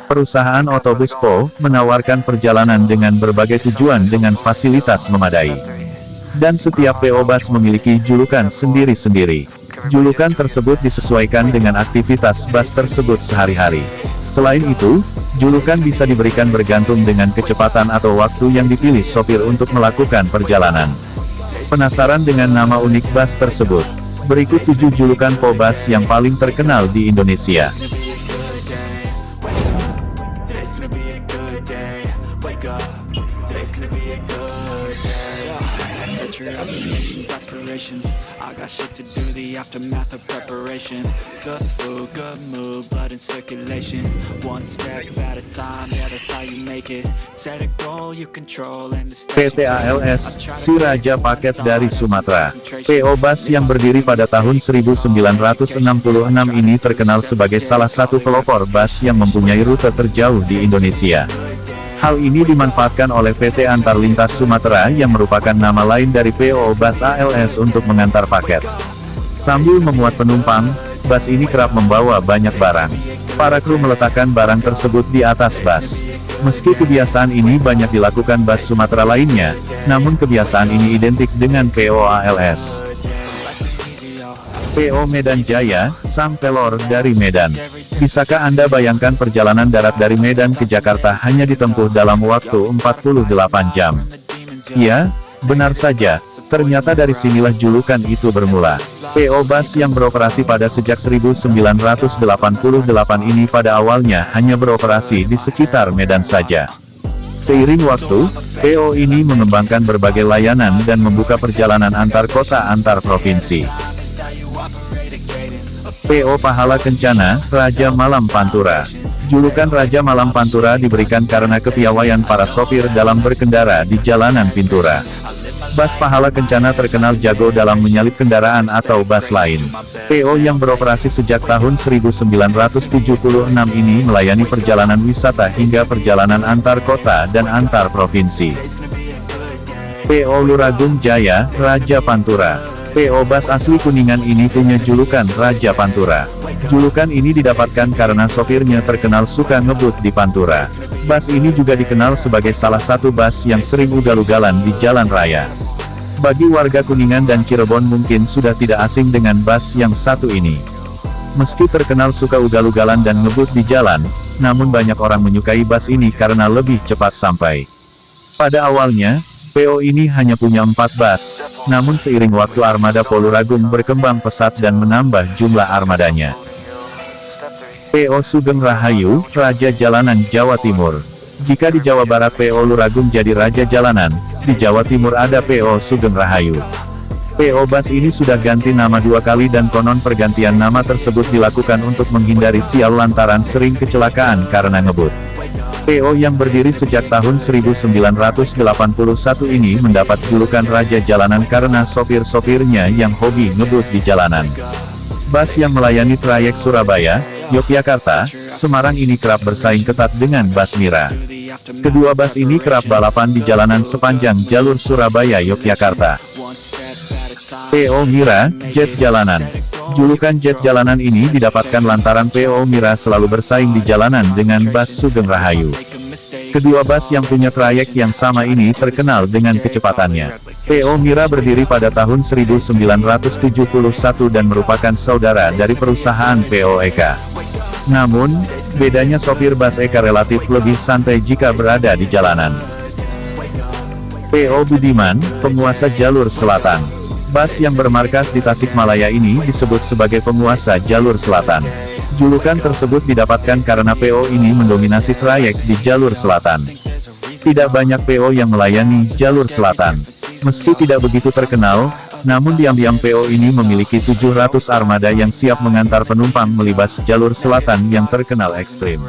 Perusahaan otobus PO menawarkan perjalanan dengan berbagai tujuan dengan fasilitas memadai. Dan setiap PO Bus memiliki julukan sendiri-sendiri. Julukan tersebut disesuaikan dengan aktivitas bus tersebut sehari-hari. Selain itu, julukan bisa diberikan bergantung dengan kecepatan atau waktu yang dipilih sopir untuk melakukan perjalanan. Penasaran dengan nama unik bus tersebut? Berikut 7 julukan PO Bus yang paling terkenal di Indonesia. I got shit to do, the aftermath of preparation. Good food, good mood, blood in circulation. One step at a time, yeah, that's how you make it. Set a goal you control and the steps PT ALS, Si Raja Paket dari Sumatera. PO Bus yang berdiri pada tahun 1966 ini terkenal sebagai salah satu pelopor bus yang mempunyai rute terjauh di Indonesia. Hal ini dimanfaatkan oleh PT Antar Lintas Sumatera yang merupakan nama lain dari PO Bus ALS untuk mengantar paket. Sambil memuat penumpang, bus ini kerap membawa banyak barang. Para kru meletakkan barang tersebut di atas bus. Meski kebiasaan ini banyak dilakukan bus Sumatera lainnya, namun kebiasaan ini identik dengan PO ALS. PO Medan Jaya, sang pelor dari Medan. Bisakah Anda bayangkan perjalanan darat dari Medan ke Jakarta hanya ditempuh dalam waktu 48 jam? Ya, benar saja, ternyata dari sinilah julukan itu bermula. PO Bus yang beroperasi pada sejak 1988 ini pada awalnya hanya beroperasi di sekitar Medan saja. Seiring waktu, PO ini mengembangkan berbagai layanan dan membuka perjalanan antar kota antar provinsi. PO Pahala Kencana, Raja Malam Pantura. Julukan Raja Malam Pantura diberikan karena kepiawaian para sopir dalam berkendara di jalanan Pintura. Bus Pahala Kencana terkenal jago dalam menyalip kendaraan atau bus lain. PO yang beroperasi sejak tahun 1976 ini melayani perjalanan wisata hingga perjalanan antar kota dan antar provinsi. PO Luragung Jaya, Raja Pantura. PO Bus asli Kuningan ini punya julukan Raja Pantura. Julukan ini didapatkan karena sopirnya terkenal suka ngebut di Pantura. Bus ini juga dikenal sebagai salah satu bus yang sering ugal-ugalan di jalan raya. Bagi warga Kuningan dan Cirebon mungkin sudah tidak asing dengan bus yang satu ini. Meski terkenal suka ugal-ugalan dan ngebut di jalan, namun banyak orang menyukai bus ini karena lebih cepat sampai. Pada awalnya, PO ini hanya punya 4 bus, namun seiring waktu armada PO Luragung berkembang pesat dan menambah jumlah armadanya. PO Sugeng Rahayu, Raja Jalanan Jawa Timur. Jika di Jawa Barat PO Luragung jadi Raja Jalanan, di Jawa Timur ada PO Sugeng Rahayu. PO Bus ini sudah ganti nama 2 kali dan konon pergantian nama tersebut dilakukan untuk menghindari sial lantaran sering kecelakaan karena ngebut. PO yang berdiri sejak tahun 1981 ini mendapat julukan Raja Jalanan karena sopir-sopirnya yang hobi ngebut di jalanan. Bus yang melayani trayek Surabaya, Yogyakarta, Semarang ini kerap bersaing ketat dengan bus Mira. Kedua bus ini kerap balapan di jalanan sepanjang jalur Surabaya-Yogyakarta. PO Mira, Jet Jalanan. Julukan Jet Jalanan ini didapatkan lantaran PO Mira selalu bersaing di jalanan dengan bus Sugeng Rahayu. Kedua bus yang punya trayek yang sama ini terkenal dengan kecepatannya. PO Mira berdiri pada tahun 1971 dan merupakan saudara dari perusahaan PO Eka. Namun, bedanya sopir bus Eka relatif lebih santai jika berada di jalanan. PO Budiman, penguasa jalur selatan. Bus yang bermarkas di Tasikmalaya ini disebut sebagai penguasa jalur selatan. Julukan tersebut didapatkan karena PO ini mendominasi trayek di jalur selatan. Tidak banyak PO yang melayani jalur selatan. Meski tidak begitu terkenal, namun diam-diam PO ini memiliki 700 armada yang siap mengantar penumpang melibas jalur selatan yang terkenal ekstrim.